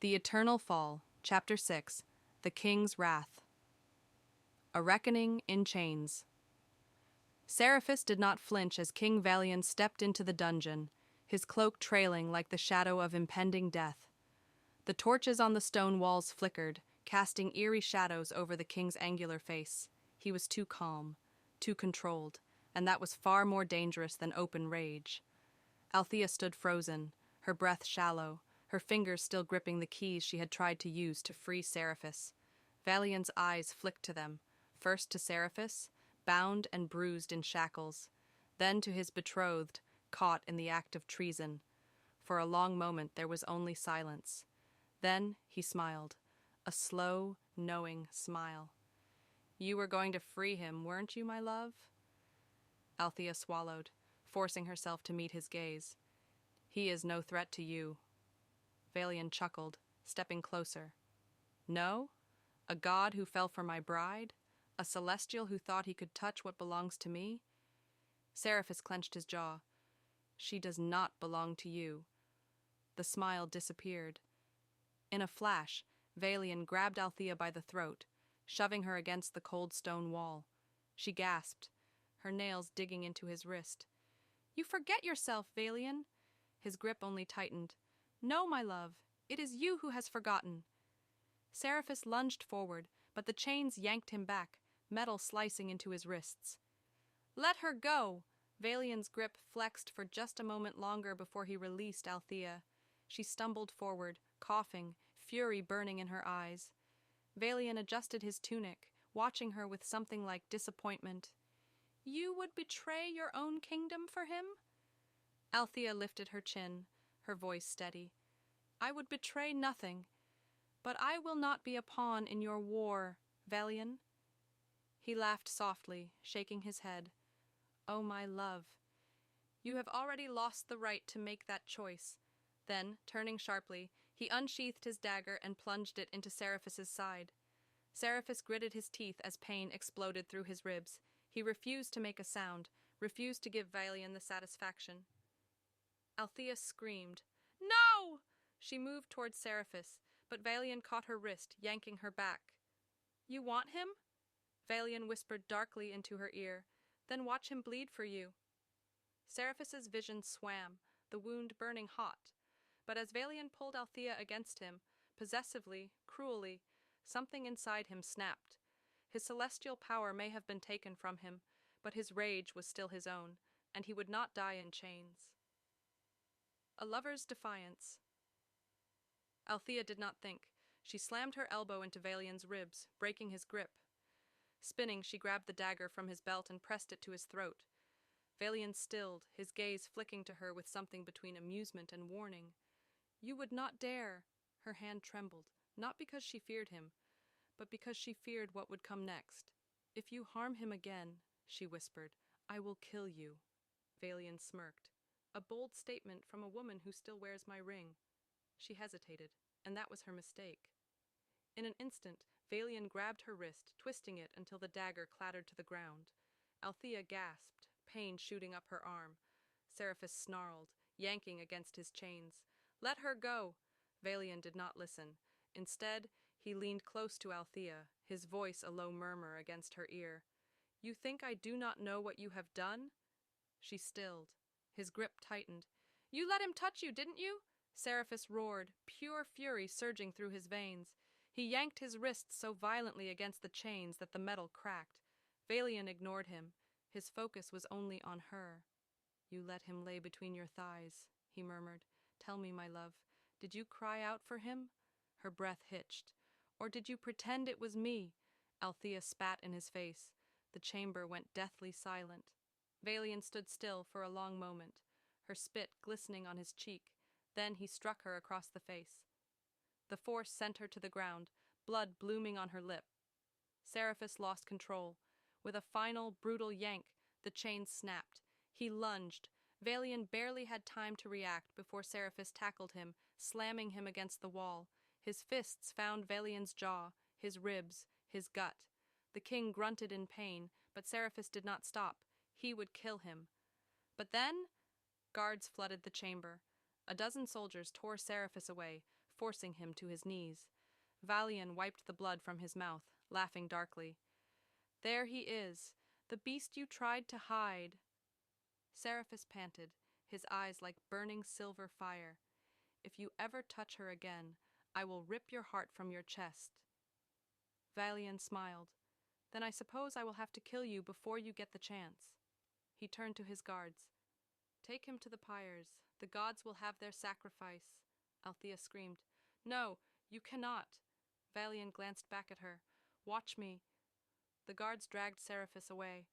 The Eternal Fall, Chapter 6, The King's Wrath. A Reckoning in Chains. Seriphus did not flinch as King Valian stepped into the dungeon, his cloak trailing like the shadow of impending death. The torches on the stone walls flickered, casting eerie shadows over the king's angular face. He was too calm, too controlled, and that was far more dangerous than open rage. Althea stood frozen, her breath shallow, her fingers still gripping the keys she had tried to use to free Seriphus. Valian's eyes flicked to them, first to Seriphus, bound and bruised in shackles, then to his betrothed, caught in the act of treason. For a long moment there was only silence. Then he smiled, a slow, knowing smile. "You were going to free him, weren't you, my love?" Althea swallowed, forcing herself to meet his gaze. "He is no threat to you." Valian chuckled, stepping closer. "No? A god who fell for my bride? A celestial who thought he could touch what belongs to me?" Seriphus clenched his jaw. "She does not belong to you." The smile disappeared. In a flash, Valian grabbed Althea by the throat, shoving her against the cold stone wall. She gasped, her nails digging into his wrist. "You forget yourself, Valian." His grip only tightened. "No, my love, it is you who has forgotten." Seriphus lunged forward, but the chains yanked him back, metal slicing into his wrists. "Let her go!" Valian's grip flexed for just a moment longer before he released Althea. She stumbled forward, coughing, fury burning in her eyes. Valian adjusted his tunic, watching her with something like disappointment. "You would betray your own kingdom for him?" Althea lifted her chin, her voice steady. "I would betray nothing, but I will not be a pawn in your war, Valian." He laughed softly, shaking his head. "Oh, my love, you have already lost the right to make that choice." Then, turning sharply, he unsheathed his dagger and plunged it into Seriphus's side. Seriphus gritted his teeth as pain exploded through his ribs. He refused to make a sound, refused to give Valian the satisfaction. Althea screamed. "No!" She moved towards Seriphus, but Valian caught her wrist, yanking her back. "You want him?" Valian whispered darkly into her ear. "Then watch him bleed for you." Seriphus's vision swam, the wound burning hot. But as Valian pulled Althea against him, possessively, cruelly, something inside him snapped. His celestial power may have been taken from him, but his rage was still his own, and he would not die in chains. A lover's defiance. Althea did not think. She slammed her elbow into Valian's ribs, breaking his grip. Spinning, she grabbed the dagger from his belt and pressed it to his throat. Valian stilled, his gaze flicking to her with something between amusement and warning. "You would not dare." Her hand trembled, not because she feared him, but because she feared what would come next. "If you harm him again," she whispered, "I will kill you." Valian smirked. "A bold statement from a woman who still wears my ring." She hesitated, and that was her mistake. In an instant, Valian grabbed her wrist, twisting it until the dagger clattered to the ground. Althea gasped, pain shooting up her arm. Seriphus snarled, yanking against his chains. "Let her go!" Valian did not listen. Instead, he leaned close to Althea, his voice a low murmur against her ear. "You think I do not know what you have done?" She stilled. His grip tightened. "You let him touch you, didn't you?" Seriphus roared, pure fury surging through his veins. He yanked his wrists so violently against the chains that the metal cracked. Valian ignored him. His focus was only on her. "You let him lay between your thighs," he murmured. "Tell me, my love, did you cry out for him?" Her breath hitched. "Or did you pretend it was me?" Althea spat in his face. The chamber went deathly silent. Valian stood still for a long moment, her spit glistening on his cheek. Then he struck her across the face. The force sent her to the ground, blood blooming on her lip. Seriphus lost control. With a final, brutal yank, the chains snapped. He lunged. Valian barely had time to react before Seriphus tackled him, slamming him against the wall. His fists found Valian's jaw, his ribs, his gut. The king grunted in pain, but Seriphus did not stop. He would kill him. But then, guards flooded the chamber. A dozen soldiers tore Seriphus away, forcing him to his knees. Valian wiped the blood from his mouth, laughing darkly. "There he is, the beast you tried to hide." Seriphus panted, his eyes like burning silver fire. "If you ever touch her again, I will rip your heart from your chest." Valian smiled. "Then I suppose I will have to kill you before you get the chance." He turned to his guards. "Take him to the pyres. The gods will have their sacrifice." Althea screamed. "No, you cannot." Valian glanced back at her. "Watch me." The guards dragged Seriphus away.